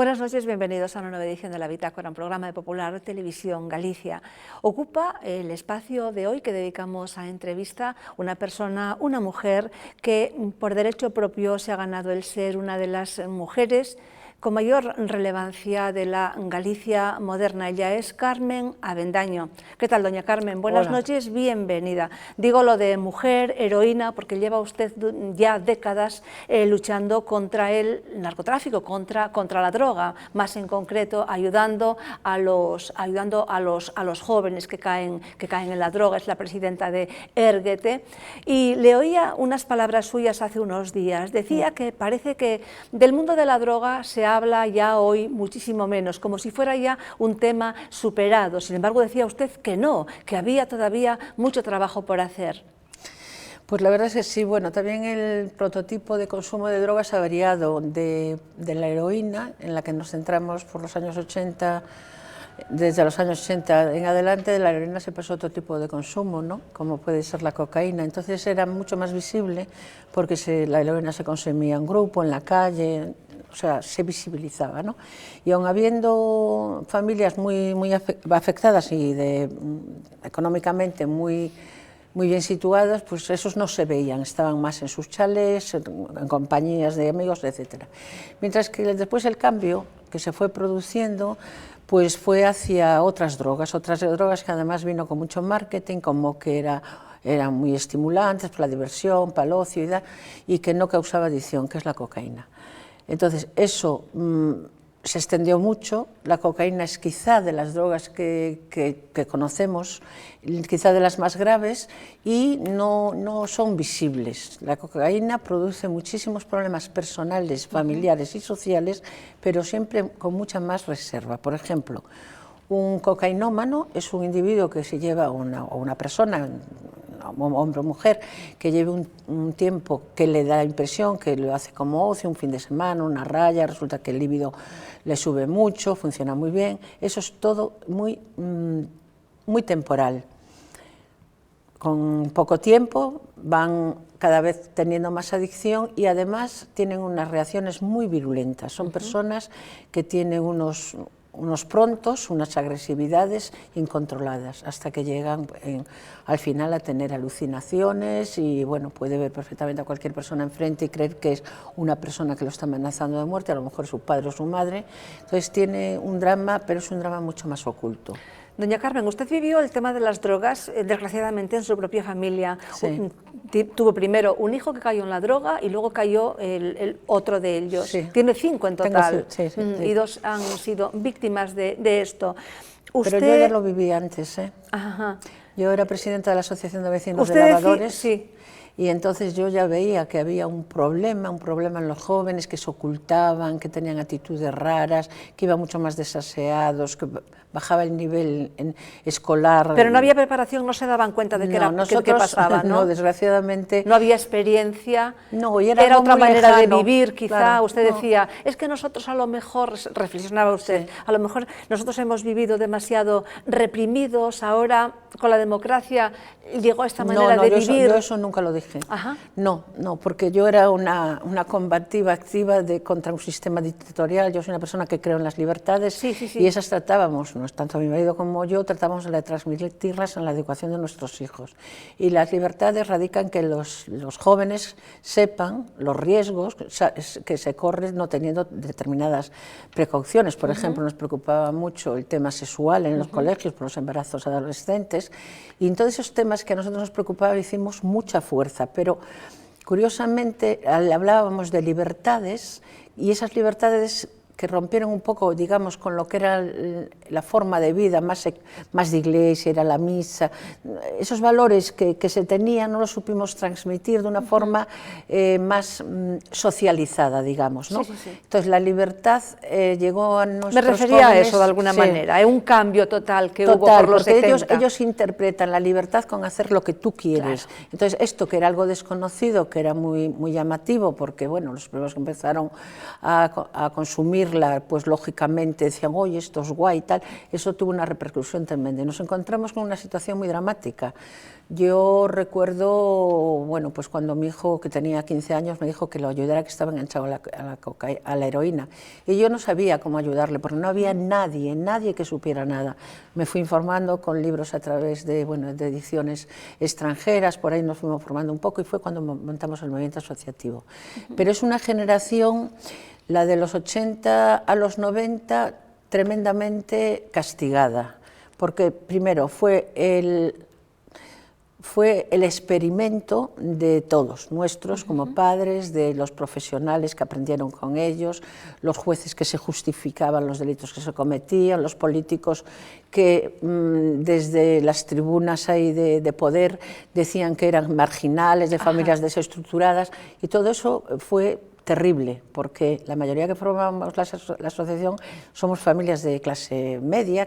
Buenas noches, bienvenidos a una nueva edición de La Bitácora, un programa de Popular Televisión Galicia. Ocupa el espacio de hoy que dedicamos a entrevista una persona, una mujer que por derecho propio se ha ganado el ser una de las mujeres con mayor relevancia de la Galicia moderna. Ella es Carmen Avendaño. ¿Qué tal, doña Carmen? Buenas noches, bienvenida. Digo lo de mujer, heroína, porque lleva usted ya décadas luchando contra el narcotráfico, contra la droga, más en concreto ayudando a los jóvenes que caen en la droga. Es la presidenta de Érguete. Y le oía unas palabras suyas hace unos días. Decía que parece que del mundo de la droga se habla ya hoy muchísimo menos, como si fuera ya un tema superado. Sin embargo, decía usted que no, que había todavía mucho trabajo por hacer. Pues la verdad es que sí. Bueno, también el prototipo de consumo de drogas ha variado de la heroína, en la que nos centramos por los años 80, desde los años 80 en adelante. De la heroína se pasó a otro tipo de consumo, ¿no? Como puede ser la cocaína. Entonces era mucho más visible porque la heroína se consumía en grupo, en la calle, o sea, se visibilizaba, ¿no? Y aun habiendo familias muy afectadas y económicamente muy bien situadas, pues esos no se veían, estaban más en sus chalés, en compañías de amigos, etc. Mientras que después el cambio que se fue produciendo, pues fue hacia otras drogas que además vino con mucho marketing, como que eran muy estimulantes para la diversión, para el ocio y que no causaba adicción, que es la cocaína. Entonces, eso se extendió mucho. La cocaína es quizá de las drogas que conocemos, quizá de las más graves, y no son visibles. La cocaína produce muchísimos problemas personales, familiares y sociales, pero siempre con mucha más reserva. Por ejemplo, un cocainómano es un individuo que se lleva, una persona, hombre o mujer, que lleve un tiempo que le da la impresión que lo hace como ocio, un fin de semana, una raya, resulta que el líbido le sube mucho, funciona muy bien. Eso es todo muy temporal. Con poco tiempo van cada vez teniendo más adicción y además tienen unas reacciones muy virulentas. Son personas que tienen unos prontos, unas agresividades incontroladas, hasta que llegan al final a tener alucinaciones y bueno, puede ver perfectamente a cualquier persona enfrente y creer que es una persona que lo está amenazando de muerte, a lo mejor es su padre o su madre. Entonces tiene un drama, pero es un drama mucho más oculto. Doña Carmen, usted vivió el tema de las drogas, desgraciadamente, en su propia familia. Sí. Tuvo primero un hijo que cayó en la droga y luego cayó el otro de ellos. Sí. Tiene 5 en total. Sí. Y 2 han sido víctimas de esto. Pero yo ya lo viví antes, ¿eh? Ajá. Yo era presidenta de la Asociación de Vecinos de Lavadores. Sí. Y entonces yo ya veía que había un problema en los jóvenes, que se ocultaban, que tenían actitudes raras, que iban mucho más desaseados, que bajaba el nivel escolar. Pero no había preparación, no se daban cuenta de qué pasaba, ¿no? No, desgraciadamente. No había experiencia, no, y era otra manera lejano de vivir, quizá. Claro, usted decía, es que nosotros a lo mejor, reflexionaba usted, a lo mejor nosotros hemos vivido demasiado reprimidos, ahora con la democracia llegó a esta manera de vivir. Yo eso nunca lo dije. Ajá. No, porque yo era una combativa activa contra un sistema dictatorial. Yo soy una persona que creo en las libertades y esas tratábamos, tanto mi marido como yo, tratábamos de transmitirlas en la educación de nuestros hijos. Y las libertades radican en que los jóvenes sepan los riesgos que se corren no teniendo determinadas precauciones. Por ejemplo, nos preocupaba mucho el tema sexual en los colegios por los embarazos adolescentes, y en todos esos temas que a nosotros nos preocupaban hicimos mucha fuerza, pero curiosamente hablábamos de libertades, y esas libertades que rompieron un poco, digamos, con lo que era la forma de vida, más de iglesia, era la misa, esos valores que se tenían no los supimos transmitir de una forma más socializada, digamos, ¿no? Entonces la libertad llegó a nuestros jóvenes. Me refería a eso de alguna manera, un cambio total que hubo por los 70. Ellos interpretan la libertad con hacer lo que tú quieres. Claro. Entonces esto, que era algo desconocido, que era muy llamativo, porque bueno, los primeros que empezaron a consumir consumirla, pues lógicamente decían, oye, esto es guay y tal, eso tuvo una repercusión tremenda. Y nos encontramos con una situación muy dramática. Yo recuerdo, bueno, pues cuando mi hijo, que tenía 15 años, me dijo que lo ayudara, que estaba enganchado a la heroína. Y yo no sabía cómo ayudarle, porque no había nadie que supiera nada. Me fui informando con libros a través de, bueno, de ediciones extranjeras, por ahí nos fuimos formando un poco y fue cuando montamos el movimiento asociativo. Pero es una generación, la de los 80 a los 90, tremendamente castigada, porque primero fue el experimento de todos, nuestros como padres, de los profesionales que aprendieron con ellos, los jueces que se justificaban los delitos que se cometían, los políticos que desde las tribunas ahí de poder decían que eran marginales, de familias desestructuradas, y todo eso fue terrible, porque la mayoría que formamos la asociación somos familias de clase media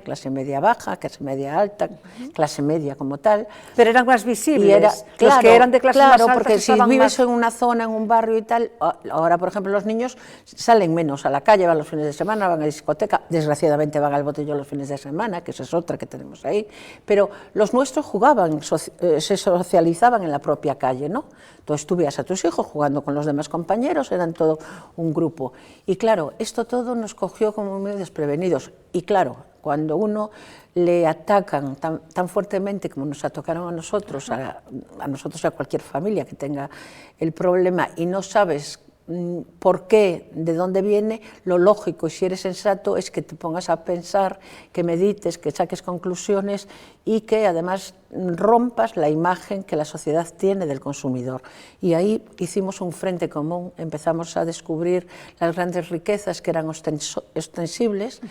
baja, clase media alta, clase media como tal. Pero eran más visibles, Claro, los que eran de clase más alta. Porque si vives en una zona, en un barrio y tal, ahora por ejemplo los niños salen menos a la calle, van los fines de semana, van a discoteca, desgraciadamente van al botellón los fines de semana, que esa es otra que tenemos ahí, pero los nuestros jugaban, se socializaban en la propia calle, ¿no? Entonces tú veías a tus hijos jugando con los demás compañeros, eran todo un grupo. Y claro, esto todo nos cogió como muy desprevenidos. Y claro, cuando uno le atacan tan fuertemente como nos atacaron a nosotros y a cualquier familia que tenga el problema, y no sabes por qué, de dónde viene, lo lógico, y si eres sensato, es que te pongas a pensar, que medites, que saques conclusiones y que además rompas la imagen que la sociedad tiene del consumidor. Y ahí hicimos un frente común, empezamos a descubrir las grandes riquezas que eran ostensibles,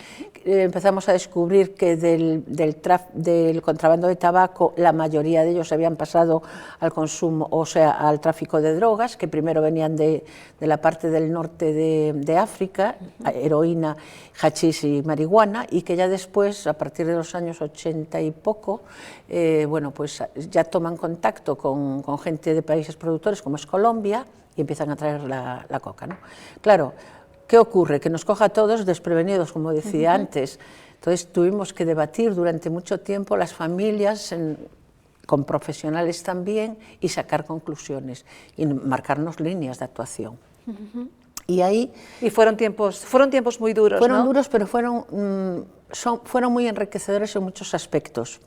empezamos a descubrir que del contrabando de tabaco la mayoría de ellos habían pasado al consumo, o sea, al tráfico de drogas, que primero venían de la parte del norte de África, heroína, hachís y marihuana, y que ya después, a partir de los años 80 y poco, bueno, pues ya toman contacto con gente de países productores como es Colombia y empiezan a traer la coca, ¿no? Claro, ¿qué ocurre? Que nos coja a todos desprevenidos, como decía antes. Entonces tuvimos que debatir durante mucho tiempo las familias con profesionales también y sacar conclusiones y marcarnos líneas de actuación. Y ahí... Y fueron tiempos muy duros, Fueron ¿no? duros, pero fueron muy enriquecedores en muchos aspectos.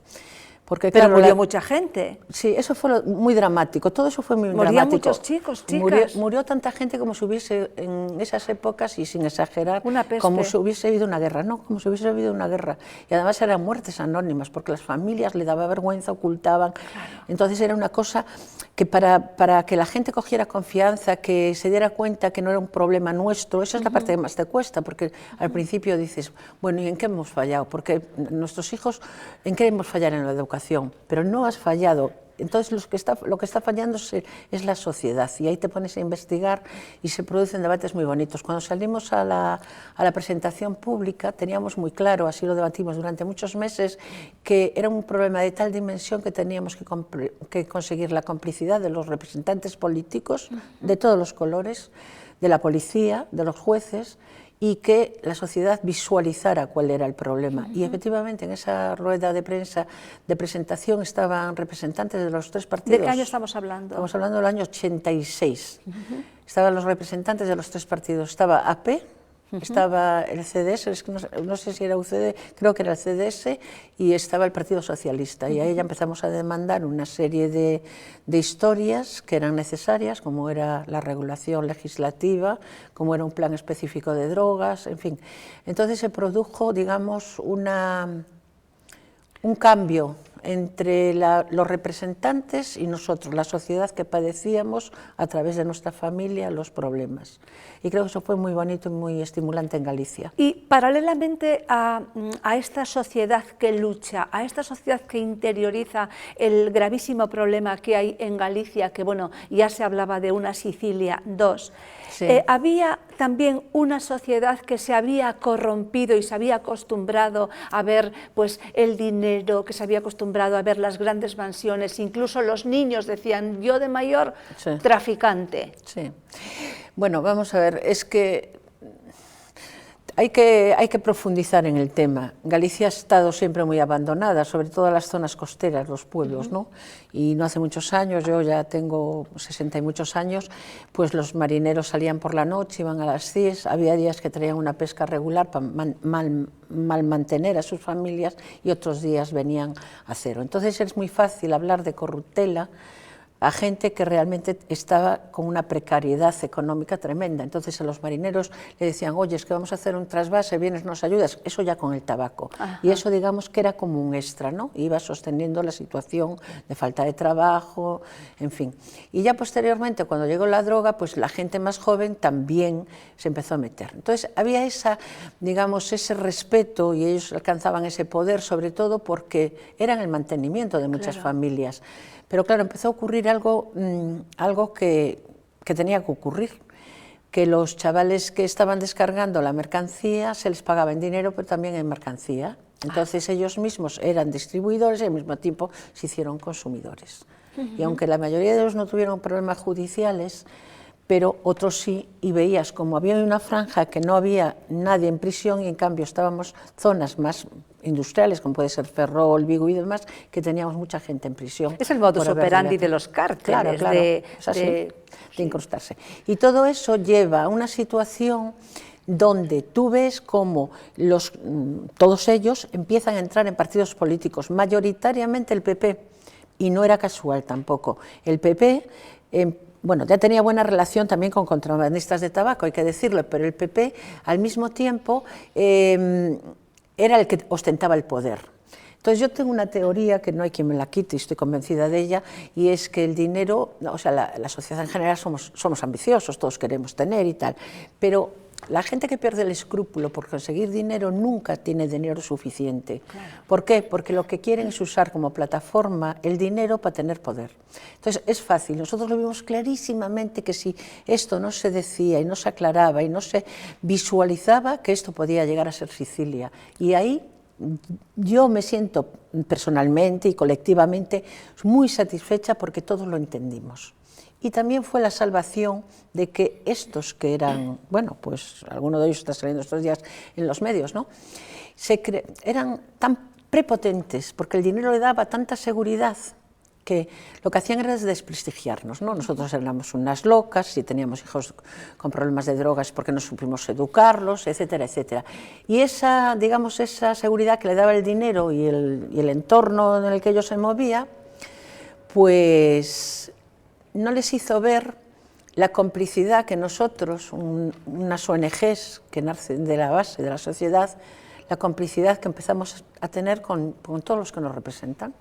Porque, pero claro, murió mucha gente. Sí, eso fue muy dramático, todo eso fue muy dramático. Morían muchos chicos, chicas. Murió tanta gente como si hubiese, en esas épocas, y sin exagerar, una peste. como si hubiese habido una guerra, no, como si hubiese habido una guerra. Y además eran muertes anónimas, porque las familias le daba vergüenza, ocultaban. Claro. Entonces era una cosa que para que la gente cogiera confianza, que se diera cuenta que no era un problema nuestro, esa es la parte que más te cuesta, porque al principio dices, bueno, ¿y en qué hemos fallado? Porque nuestros hijos, ¿en qué hemos fallado en la educación? Pero no has fallado. Entonces lo que está fallando es la sociedad, y ahí te pones a investigar y se producen debates muy bonitos. Cuando salimos a la presentación pública teníamos muy claro, así lo debatimos durante muchos meses, que era un problema de tal dimensión que teníamos que conseguir la complicidad de los representantes políticos de todos los colores, de la policía, de los jueces, y que la sociedad visualizara cuál era el problema. Y efectivamente en esa rueda de prensa de presentación estaban representantes de los tres partidos. ¿De qué año estamos hablando? Estamos hablando del año 86. Estaban los representantes de los tres partidos. Estaba AP, estaba el CDS, es que no sé si era UCD, creo que era el CDS, y estaba el Partido Socialista. Y ahí ya empezamos a demandar una serie de historias que eran necesarias, como era la regulación legislativa, como era un plan específico de drogas, en fin. Entonces se produjo, digamos, un cambio entre los representantes y nosotros, la sociedad que padecíamos a través de nuestra familia los problemas. Y creo que eso fue muy bonito y muy estimulante en Galicia. Y paralelamente a esta sociedad que lucha, a esta sociedad que interioriza el gravísimo problema que hay en Galicia, que bueno, ya se hablaba de una Sicilia 2, sí. Había también una sociedad que se había corrompido y se había acostumbrado a ver pues, el dinero, que se había acostumbrado a ver las grandes mansiones, incluso los niños decían, yo de mayor, sí. Traficante. Sí. Bueno, vamos a ver, es que hay que profundizar en el tema. Galicia ha estado siempre muy abandonada, sobre todo las zonas costeras, los pueblos, ¿no? Y no hace muchos años, yo ya tengo 60 y muchos años, pues los marineros salían por la noche, iban a las CIES, había días que traían una pesca regular para mal mantener a sus familias y otros días venían a cero. Entonces es muy fácil hablar de corruptela a gente que realmente estaba con una precariedad económica tremenda. Entonces a los marineros le decían, oye, es que vamos a hacer un trasvase, vienes, nos ayudas, eso ya con el tabaco. Ajá. Y eso, digamos, que era como un extra, ¿no? Iba sosteniendo la situación de falta de trabajo, en fin. Y ya posteriormente, cuando llegó la droga, pues la gente más joven también se empezó a meter. Entonces había esa, digamos, ese respeto y ellos alcanzaban ese poder, sobre todo porque eran el mantenimiento de muchas familias. Pero claro, empezó a ocurrir algo que tenía que ocurrir, que los chavales que estaban descargando la mercancía se les pagaba en dinero, pero también en mercancía. Entonces ellos mismos eran distribuidores y al mismo tiempo se hicieron consumidores. Y aunque la mayoría de ellos no tuvieron problemas judiciales, pero otros sí, y veías como había una franja que no había nadie en prisión y en cambio estábamos zonas más industriales, como puede ser Ferrol, Vigo y demás, que teníamos mucha gente en prisión. Es el modus operandi de los cárteles, claro, de incrustarse. Y todo eso lleva a una situación donde tú ves cómo todos ellos empiezan a entrar en partidos políticos, mayoritariamente el PP, y no era casual tampoco. El PP... bueno, ya tenía buena relación también con contrabandistas de tabaco, hay que decirlo, pero el PP al mismo tiempo era el que ostentaba el poder. Entonces yo tengo una teoría que no hay quien me la quite y estoy convencida de ella, y es que el dinero, o sea, la sociedad en general somos ambiciosos, todos queremos tener y tal, pero la gente que pierde el escrúpulo por conseguir dinero nunca tiene dinero suficiente. Claro. ¿Por qué? Porque lo que quieren es usar como plataforma el dinero para tener poder. Entonces es fácil, nosotros lo vimos clarísimamente que si esto no se decía y no se aclaraba y no se visualizaba, que esto podía llegar a ser Sicilia. Y ahí yo me siento personalmente y colectivamente muy satisfecha porque todos lo entendimos. Y también fue la salvación de que estos que eran, bueno, pues alguno de ellos está saliendo estos días en los medios, ¿no? Eran tan prepotentes porque el dinero le daba tanta seguridad que lo que hacían era desprestigiarnos, ¿no? Nosotros éramos unas locas, y teníamos hijos con problemas de drogas porque no supimos educarlos, etcétera, etcétera. Y esa, digamos, esa seguridad que le daba el dinero y el entorno en el que ellos se movían, pues no les hizo ver la complicidad que nosotros, unas ONGs que nacen de la base de la sociedad, la complicidad que empezamos a tener con todos los que nos representan,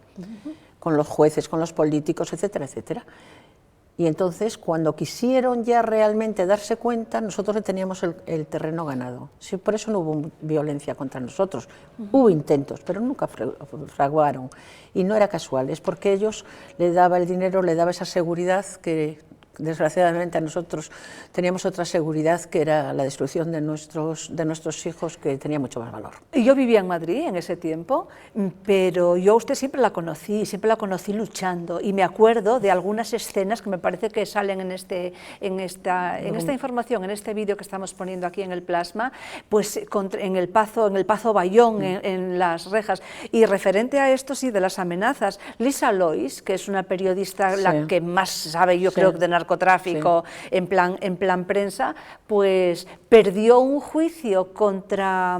con los jueces, con los políticos, etcétera, etcétera. Y entonces, cuando quisieron ya realmente darse cuenta, nosotros le teníamos el terreno ganado. Sí, por eso no hubo violencia contra nosotros. Hubo intentos, pero nunca fraguaron. Y no era casual, es porque ellos le daba el dinero, le daba esa seguridad que, desgraciadamente, a nosotros teníamos otra seguridad, que era la destrucción de nuestros hijos, que tenía mucho más valor. Yo vivía en Madrid en ese tiempo, pero yo a usted siempre la conocí luchando, y me acuerdo de algunas escenas que me parece que salen en esta información, en este vídeo que estamos poniendo aquí en el plasma, pues en el Pazo Bayón, en las rejas, y referente a esto, sí, de las amenazas. Lisa Lois, que es una periodista, la que más sabe, yo creo, de narcotráfico, en plan prensa, pues perdió un juicio contra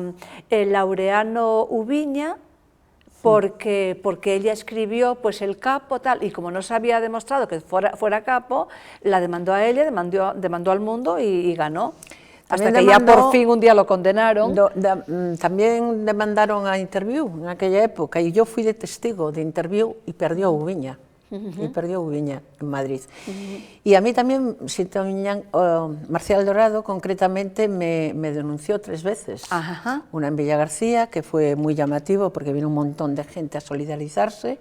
el Laureano Ubiña porque ella escribió pues el capo tal, y como no se había demostrado que fuera capo, la demandó a ella, demandó al Mundo y ganó. Hasta que ya por fin un día lo condenaron. También demandaron a Interview en aquella época, y yo fui de testigo de Interview y perdió Ubiña. Y perdió Ubiña en Madrid. Y a mí también, Marcial Dorado concretamente me denunció 3 veces. Una en Villagarcía, que fue muy llamativo porque vino un montón de gente a solidarizarse,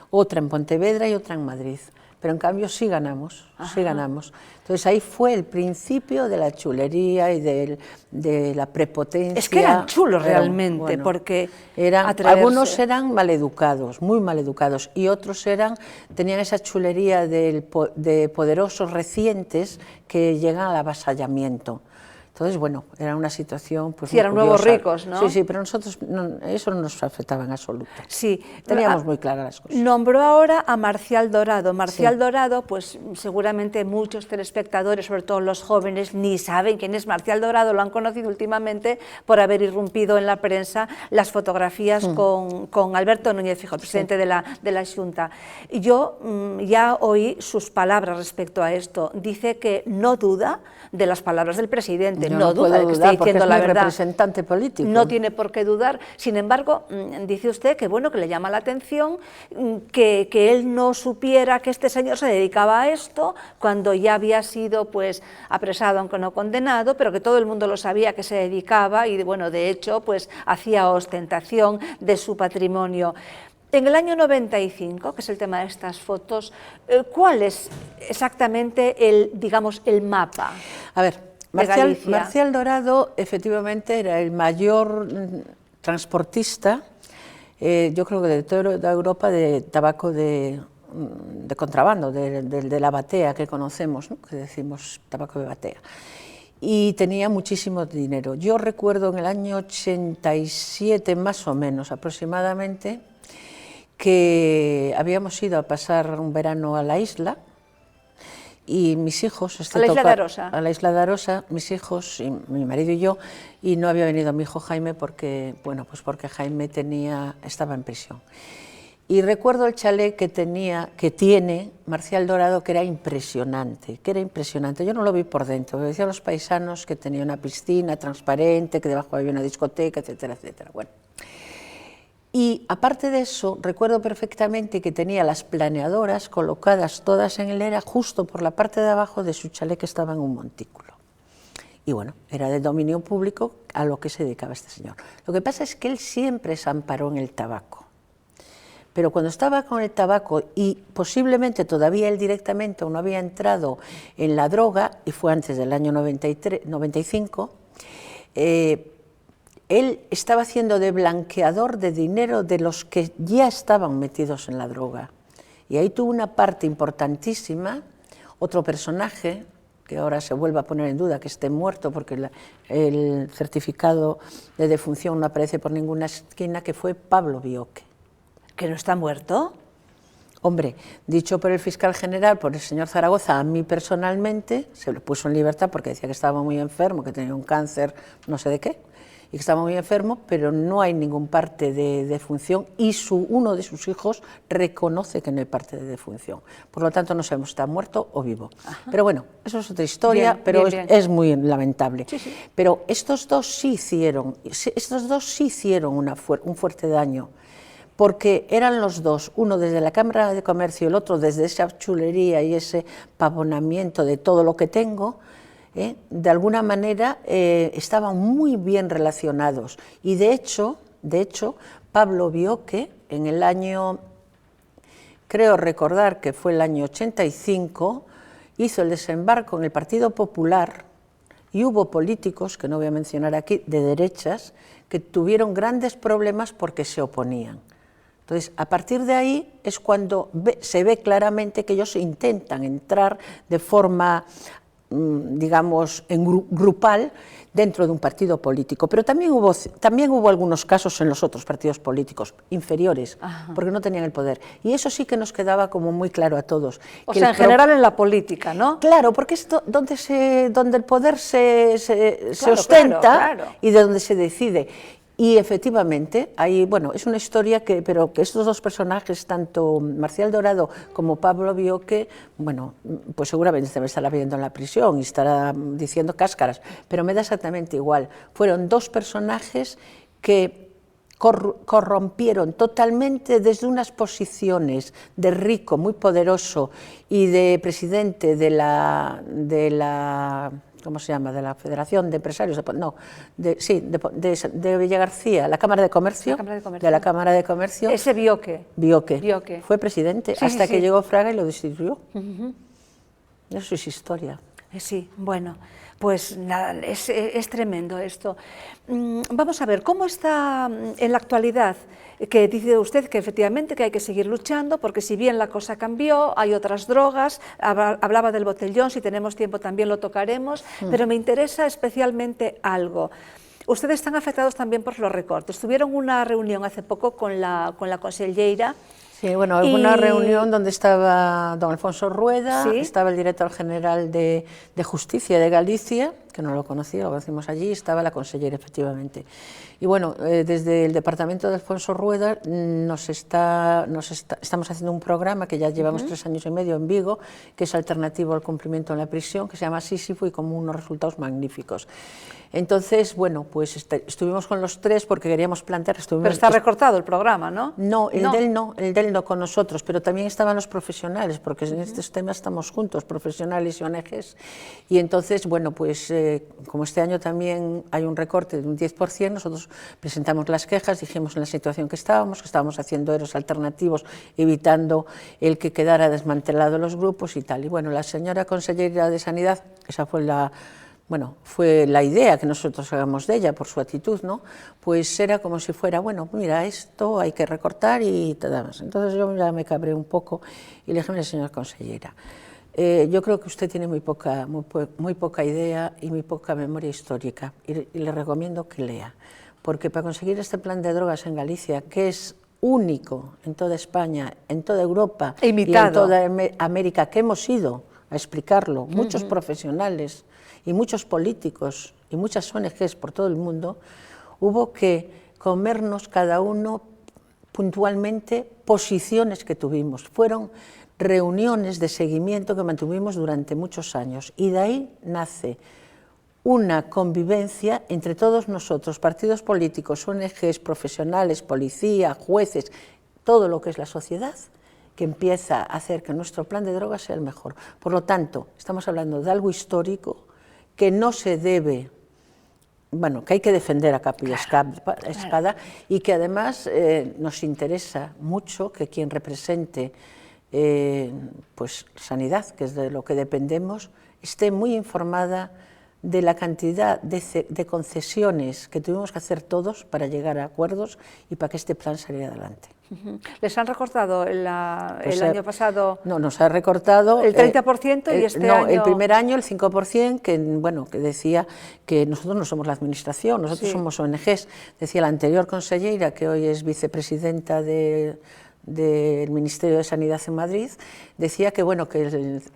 otra en Pontevedra y otra en Madrid. Pero en cambio sí ganamos, sí ganamos. Entonces ahí fue el principio de la chulería y de la prepotencia. Es que eran chulos realmente, bueno, porque algunos eran maleducados, muy maleducados, y otros tenían esa chulería de poderosos recientes que llegan al avasallamiento. Entonces, bueno, era una situación pues, sí, eran nuevos ricos, ¿no? Sí, sí, pero nosotros eso no nos afectaba en absoluto. Sí. Teníamos muy claras las cosas. Nombró ahora a Marcial Dorado. Marcial Sí. Dorado, pues seguramente muchos telespectadores, sobre todo los jóvenes, ni saben quién es Marcial Dorado, lo han conocido últimamente por haber irrumpido en la prensa las fotografías con Alberto Núñez Feijóo, presidente de la Xunta. Yo ya oí sus palabras respecto a esto. Dice que no duda de las palabras del presidente, Yo no duda de que esté diciendo la verdad. Representante político. No tiene por qué dudar. Sin embargo, dice usted que bueno, que le llama la atención que él no supiera que este señor se dedicaba a esto cuando ya había sido pues apresado, aunque no condenado, pero que todo el mundo lo sabía que se dedicaba y bueno, de hecho pues hacía ostentación de su patrimonio. En el año 95, que es el tema de estas fotos, ¿cuál es exactamente el, digamos, el mapa? A ver, Marcial Dorado efectivamente era el mayor transportista, yo creo que de toda Europa, de tabaco de contrabando, de la batea que conocemos, ¿no? Que decimos tabaco de batea. Y tenía muchísimo dinero. Yo recuerdo en el año 87, más o menos aproximadamente, que habíamos ido a pasar un verano a la isla y mis hijos... ¿A la isla de Arosa? A la isla de Arosa, mis hijos, y mi marido y yo, y no había venido mi hijo Jaime porque, bueno, pues porque Jaime estaba en prisión. Y recuerdo el chalet que tiene Marcial Dorado, que era impresionante, Yo no lo vi por dentro, me decían los paisanos que tenía una piscina transparente, que debajo había una discoteca, etcétera, etcétera. Bueno. Y aparte de eso, recuerdo perfectamente que tenía las planeadoras colocadas todas en hilera justo por la parte de abajo de su chalet, que estaba en un montículo. Y bueno, era de dominio público a lo que se dedicaba este señor. Lo que pasa es que él siempre se amparó en el tabaco. Pero cuando estaba con el tabaco, y posiblemente todavía él directamente no había entrado en la droga, y fue antes del año 95, él estaba haciendo de blanqueador de dinero de los que ya estaban metidos en la droga. Y ahí tuvo una parte importantísima, otro personaje, que ahora se vuelve a poner en duda que esté muerto, porque el certificado de defunción no aparece por ninguna esquina, que fue Pablo Bioque. ¿Que no está muerto? Hombre, dicho por el fiscal general, por el señor Zaragoza, a mí personalmente, se lo puso en libertad porque decía que estaba muy enfermo, que tenía un cáncer, no sé de qué, y que estaba muy enfermo, pero no hay ningún parte de defunción y uno de sus hijos reconoce que no hay parte de defunción. Por lo tanto, no sabemos si está muerto o vivo. Ajá. Pero bueno, eso es otra historia, bien, pero bien. Es muy lamentable. Sí, sí. Pero estos dos sí hicieron un fuerte daño, porque eran los dos, uno desde la Cámara de Comercio y el otro desde esa chulería y ese pavonamiento de todo lo que tengo, de alguna manera estaban muy bien relacionados. Y de hecho, Pablo Bioque, en el año, creo recordar que fue el año 85, hizo el desembarco en el Partido Popular, y hubo políticos, que no voy a mencionar aquí, de derechas, que tuvieron grandes problemas porque se oponían. Entonces, a partir de ahí es cuando se ve claramente que ellos intentan entrar de forma, digamos, grupal dentro de un partido político. Pero también hubo algunos casos en los otros partidos políticos inferiores, ajá, porque no tenían el poder. Y eso sí que nos quedaba como muy claro a todos. O sea, en general en la política, ¿no? Claro, porque es donde el poder se ostenta, claro. Y de donde se decide. Y efectivamente, bueno, es una historia pero que estos dos personajes, tanto Marcial Dorado como Pablo Bioque, bueno, pues seguramente se me estará viendo en la prisión y estará diciendo cáscaras, pero me da exactamente igual. Fueron dos personajes que corrompieron totalmente desde unas posiciones de rico, muy poderoso, y de presidente de la ¿cómo se llama?, de la Federación de Empresarios, de Villagarcía, la Cámara de Comercio, de la Cámara de Comercio. Ese Bioque. Fue presidente, sí, hasta que llegó Fraga y lo destituyó. Eso es historia. Sí, bueno, Pues nada, es tremendo esto. Vamos a ver, ¿cómo está en la actualidad? Que dice usted que efectivamente que hay que seguir luchando, porque si bien la cosa cambió, hay otras drogas, hablaba del botellón, si tenemos tiempo también lo tocaremos, pero me interesa especialmente algo. Ustedes están afectados también por los recortes. Tuvieron una reunión hace poco con la conselleira. Sí, bueno, una reunión donde estaba don Alfonso Rueda, ¿sí? Estaba el director general de Justicia de Galicia, que no lo conocía, lo conocimos allí, estaba la consellera, efectivamente. Y bueno, desde el departamento de Alfonso Rueda estamos haciendo un programa que ya llevamos 3 años y medio en Vigo, que es alternativo al cumplimiento en la prisión, que se llama Sísifo y con unos resultados magníficos. Entonces, bueno, pues estuvimos con los 3 porque queríamos plantear... Pero está recortado el programa, ¿no? No, el del no con nosotros, pero también estaban los profesionales, porque en estos temas estamos juntos, profesionales y ONGs. Y entonces, bueno, pues como este año también hay un recorte de un 10%, nosotros presentamos las quejas, dijimos en la situación que estábamos haciendo EROs alternativos, evitando el que quedara desmantelado los grupos y tal. Y bueno, la señora consellera de Sanidad, esa fue la idea que nosotros hagamos de ella por su actitud, ¿no? Pues era como si fuera, bueno, mira, esto hay que recortar y te damos. Entonces yo ya me cabré un poco y le dije, mira, señora consellera, yo creo que usted tiene muy poca idea y muy poca memoria histórica y le recomiendo que lea, porque para conseguir este plan de drogas en Galicia, que es único en toda España, en toda Europa y en toda América, que hemos ido a explicarlo, muchos profesionales y muchos políticos y muchas ONGs por todo el mundo, hubo que comernos cada uno puntualmente posiciones que tuvimos. Fueron reuniones de seguimiento que mantuvimos durante muchos años y de ahí nace una convivencia entre todos nosotros, partidos políticos, ONGs, profesionales, policía, jueces, todo lo que es la sociedad, que empieza a hacer que nuestro plan de drogas sea el mejor. Por lo tanto, estamos hablando de algo histórico que no se debe, bueno, que hay que defender a capa y espada y que además nos interesa mucho que quien represente pues sanidad, que es de lo que dependemos, esté muy informada de la cantidad de concesiones que tuvimos que hacer todos para llegar a acuerdos y para que este plan saliera adelante. ¿Les han recortado el año pasado? No, nos ha recortado... ¿El 30% y este año...? No, el primer año el 5%, que decía que nosotros no somos la administración, nosotros somos ONGs. Decía la anterior consellera, que hoy es vicepresidenta del Ministerio de Sanidad en Madrid, decía que, bueno, que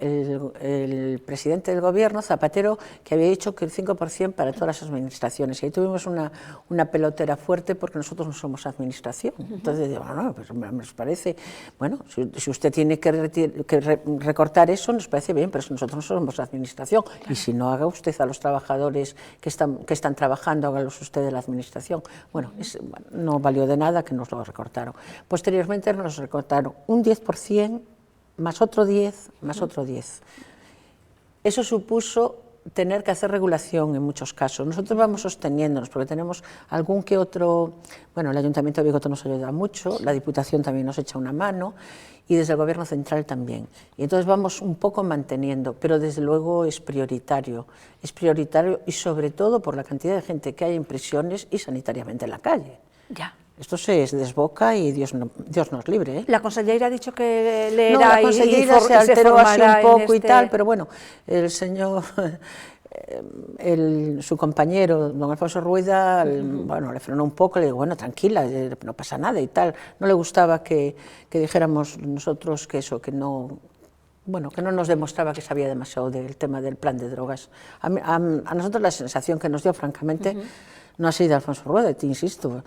el presidente del gobierno, Zapatero, que había dicho que el 5% para todas las administraciones. Y ahí tuvimos una pelotera fuerte porque nosotros no somos administración. Entonces, digo, no, pues nos parece, bueno, si usted tiene que recortar eso, nos parece bien, pero si nosotros no somos administración. Claro. Y si no, haga usted a los trabajadores que están trabajando, hágalos usted de la administración. Bueno, no valió de nada que nos lo recortaron. Posteriormente nos recortaron un 10%, más otro 10, más otro 10. Eso supuso tener que hacer regulación en muchos casos. Nosotros vamos sosteniéndonos porque tenemos algún que otro, bueno, el Ayuntamiento de Vigo nos ayuda mucho, la Diputación también nos echa una mano y desde el Gobierno Central también. Y entonces vamos un poco manteniendo, pero desde luego es prioritario y sobre todo por la cantidad de gente que hay en prisiones y sanitariamente en la calle. Ya. Esto se desboca y Dios nos libre, ¿eh? La consellera ha dicho que leerá la consellera se alteró así un poco y tal, pero bueno, el señor, su compañero, don Alfonso Rueda, bueno, le frenó un poco, le digo, bueno, tranquila, no pasa nada y tal. No le gustaba que dijéramos nosotros que eso, que no... Bueno, que no nos demostraba que sabía demasiado del tema del plan de drogas. A nosotros la sensación que nos dio, francamente, no ha sido de Alfonso Rueda, te insisto,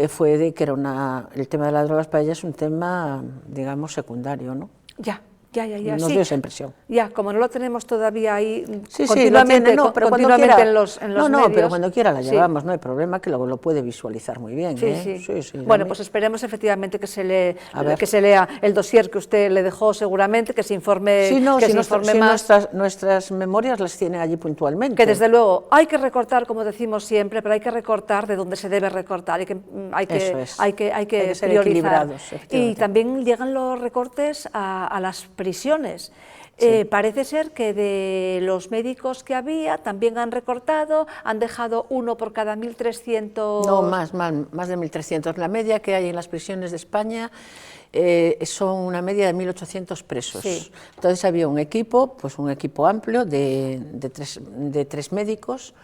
fue de que era el tema de las drogas para ella es un tema, digamos, secundario, ¿no? Ya. Nos dio esa impresión. Ya, como no lo tenemos todavía ahí continuamente, continuamente en los medios. No, pero cuando quiera la llevamos, no hay problema, que luego lo puede visualizar muy bien. Sí. Bueno, pues esperemos efectivamente que se lea el dossier que usted le dejó seguramente, que se informe, más. Nuestras memorias las tiene allí puntualmente. Que desde luego hay que recortar, como decimos siempre, pero hay que recortar de donde se debe recortar, hay que ser priorizar. Equilibrados, y también llegan los recortes a las prisiones. Sí. Parece ser que de los médicos que había también han recortado, han dejado uno por cada 1.300... No, más de 1.300. La media que hay en las prisiones de España son una media de 1.800 presos. Sí. Entonces había un equipo, pues un equipo amplio de tres médicos,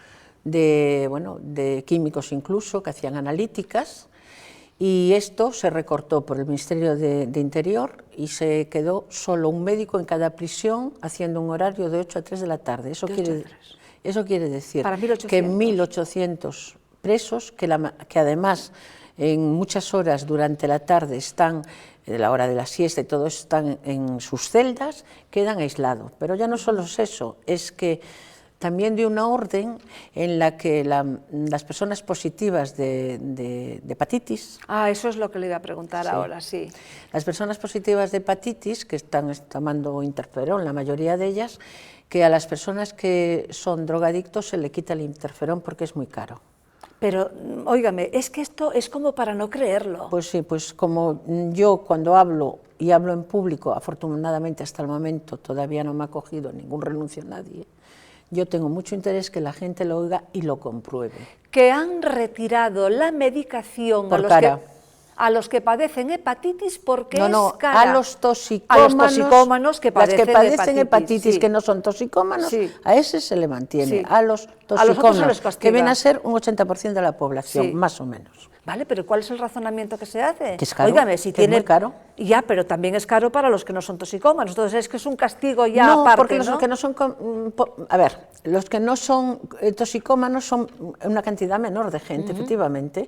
de químicos incluso, que hacían analíticas, y esto se recortó por el Ministerio de Interior y se quedó solo un médico en cada prisión haciendo un horario de 8 a 3 de la tarde. Eso quiere decir Para 1.800. que 1.800 presos, que además en muchas horas durante la tarde están, la hora de la siesta y todo, están en sus celdas, quedan aislados. Pero ya no solo es eso, es que también dio una orden en la que las personas positivas de hepatitis... Eso es lo que le iba a preguntar ahora, sí. Las personas positivas de hepatitis, que están tomando interferón, la mayoría de ellas, que a las personas que son drogadictos se le quita el interferón porque es muy caro. Pero, óigame, es que esto es como para no creerlo. Pues sí, pues como yo cuando hablo y hablo en público, afortunadamente hasta el momento todavía no me ha cogido ningún renuncio a nadie, yo tengo mucho interés que la gente lo oiga y lo compruebe. Que han retirado la medicación a los que padecen hepatitis porque es cara. A los toxicómanos que padecen hepatitis sí. Que no son toxicómanos, sí. a ese se le mantiene. Sí. A los toxicómanos, que viene a ser un 80% de la población, sí. más o menos. Vale, pero ¿cuál es el razonamiento que se hace? Que es caro, óigame, si es muy caro. Ya, pero también es caro para los que no son toxicómanos, entonces es que es un castigo ya no, aparte, porque los que no son... A ver, los que no son toxicómanos son una cantidad menor de gente, efectivamente.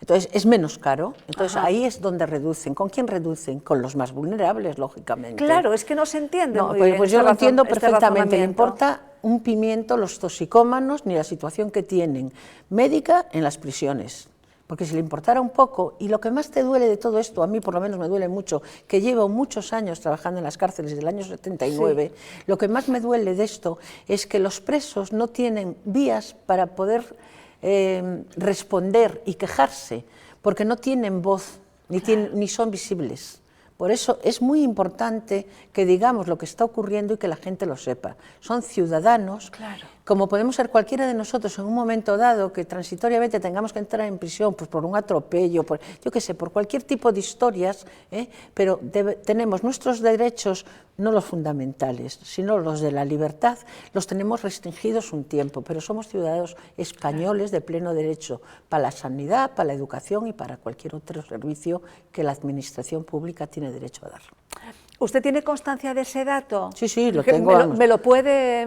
Entonces es menos caro, entonces ahí es donde reducen. ¿Con quién reducen? Con los más vulnerables, lógicamente. Claro, es que no se entiende muy pues, bien. Pues yo lo entiendo perfectamente, le importa un pimiento los toxicómanos ni la situación que tienen médica en las prisiones. Porque si le importara un poco, y lo que más te duele de todo esto, a mí por lo menos me duele mucho, que llevo muchos años trabajando en las cárceles desde el año 79, sí. Lo que más me duele de esto es que los presos no tienen vías para poder responder y quejarse, porque no tienen voz, ni son visibles. Por eso es muy importante que digamos lo que está ocurriendo y que la gente lo sepa. Son ciudadanos, claro. Como podemos ser cualquiera de nosotros en un momento dado, que transitoriamente tengamos que entrar en prisión pues por un atropello, yo qué sé, por cualquier tipo de historias, pero tenemos nuestros derechos, no los fundamentales, sino los de la libertad, los tenemos restringidos un tiempo, pero somos ciudadanos españoles de pleno derecho para la sanidad, para la educación y para cualquier otro servicio que la administración pública tiene derecho a dar. ¿Usted tiene constancia de ese dato? Sí, sí, lo tengo. ¿Me lo puede...?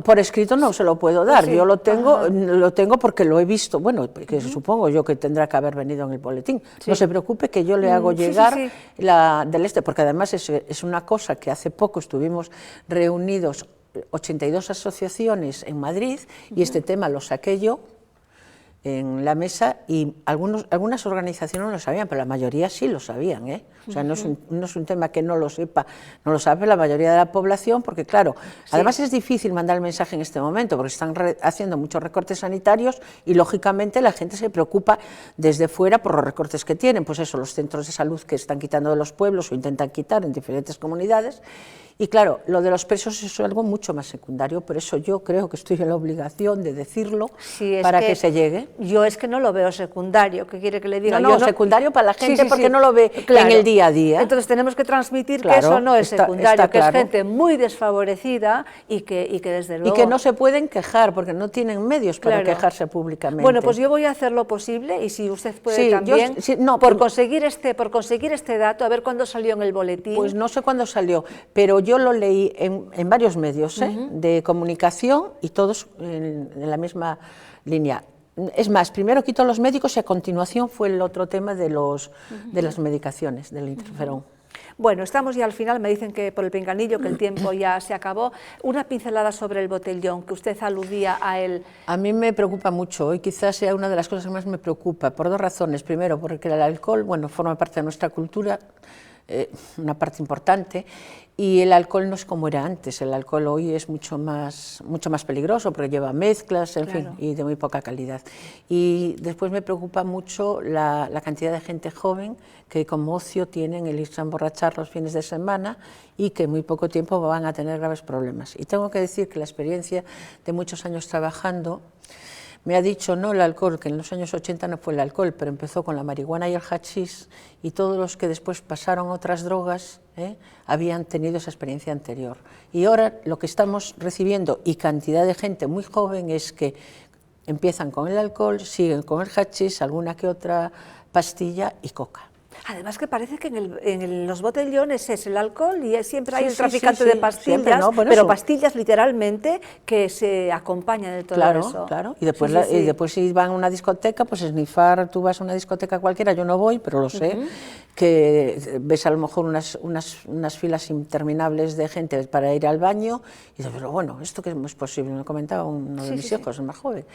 Por escrito no se lo puedo dar, sí. Yo lo tengo porque lo he visto, bueno, que supongo yo que tendrá que haber venido en el boletín. Sí. No se preocupe que yo le hago llegar la del porque además es una cosa que hace poco estuvimos reunidos 82 asociaciones en Madrid y este tema lo saqué yo en la mesa y algunas organizaciones no lo sabían, pero la mayoría sí lo sabían, O sea, no es un tema que no lo sepa, no lo sabe la mayoría de la población, porque claro, además es difícil mandar el mensaje en este momento, porque están haciendo muchos recortes sanitarios y lógicamente la gente se preocupa desde fuera por los recortes que tienen, pues eso, los centros de salud que están quitando de los pueblos o intentan quitar en diferentes comunidades. Y claro, lo de los presos es algo mucho más secundario, por eso yo creo que estoy en la obligación de decirlo para que se llegue. Yo es que no lo veo secundario, ¿qué quiere que le diga? No, secundario para la gente porque no lo ve en el día a día. Entonces tenemos que transmitir que eso no es secundario, que es gente muy desfavorecida y que desde luego... Y que no se pueden quejar porque no tienen medios para quejarse públicamente. Bueno, pues yo voy a hacer lo posible y si usted puede también, por conseguir este dato, a ver cuándo salió en el boletín. Pues no sé cuándo salió, pero yo lo leí en varios medios de comunicación y todos en la misma línea. Es más, primero quitó los médicos y a continuación fue el otro tema de las medicaciones, del interferón. Bueno, estamos ya al final, me dicen que por el pinganillo, que el tiempo ya se acabó. Una pincelada sobre el botellón, que usted aludía a él. A mí me preocupa mucho y quizás sea una de las cosas que más me preocupa, por dos razones. Primero, porque el alcohol, bueno, forma parte de nuestra cultura. una parte importante, y el alcohol no es como era antes. El alcohol hoy es mucho más peligroso porque lleva mezclas, en fin, y de muy poca calidad. Y después me preocupa mucho la cantidad de gente joven que como ocio tienen el irse a emborrachar los fines de semana y que en muy poco tiempo van a tener graves problemas. Y tengo que decir que la experiencia de muchos años trabajando me ha dicho, no el alcohol, que en los años 80 no fue el alcohol, pero empezó con la marihuana y el hachís, y todos los que después pasaron a otras drogas habían tenido esa experiencia anterior. Y ahora lo que estamos recibiendo, y cantidad de gente muy joven, es que empiezan con el alcohol, siguen con el hachís, alguna que otra pastilla y coca. Además que parece que en los botellones es el alcohol y siempre hay el traficante de pastillas, siempre, ¿no? pero eso, pastillas literalmente que se acompañan de todo eso. Claro, y después, y después si van a una discoteca, pues esnifar, tú vas a una discoteca cualquiera, yo no voy, pero lo sé, que ves a lo mejor unas filas interminables de gente para ir al baño, y dices, pero bueno, ¿esto qué es posible? Me comentaba uno de mis hijos, el más joven.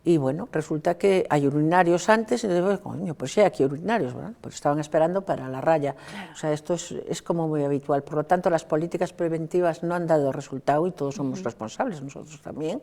Y bueno, resulta que hay urinarios antes, y digo, coño, pues sí, aquí hay urinarios, ¿verdad? Pues estaban esperando para la raya. Claro. O sea, esto es como muy habitual. Por lo tanto, las políticas preventivas no han dado resultado y todos somos responsables, nosotros también,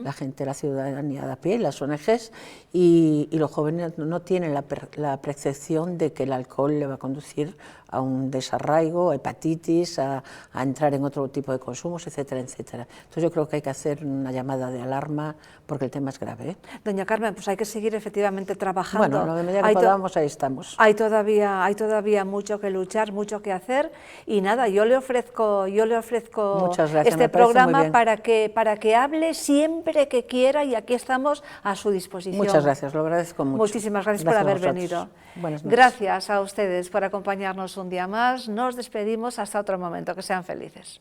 la gente, la ciudadanía de a pie, las ONGs, y los jóvenes no tienen la percepción de que el alcohol le va a conducir a un desarraigo, a hepatitis, a entrar en otro tipo de consumos, etcétera, etcétera. Entonces yo creo que hay que hacer una llamada de alarma porque el tema es grave. Doña Carmen, pues hay que seguir efectivamente trabajando. Bueno, lo de medida que podamos, ahí estamos. Hay todavía mucho que luchar, mucho que hacer, y nada, yo le ofrezco este programa para que hable siempre que quiera, y aquí estamos a su disposición. Muchas gracias, lo agradezco mucho. Muchísimas gracias por haber venido. Buenas noches. Gracias a ustedes por acompañarnos un día más. Nos despedimos hasta otro momento. Que sean felices.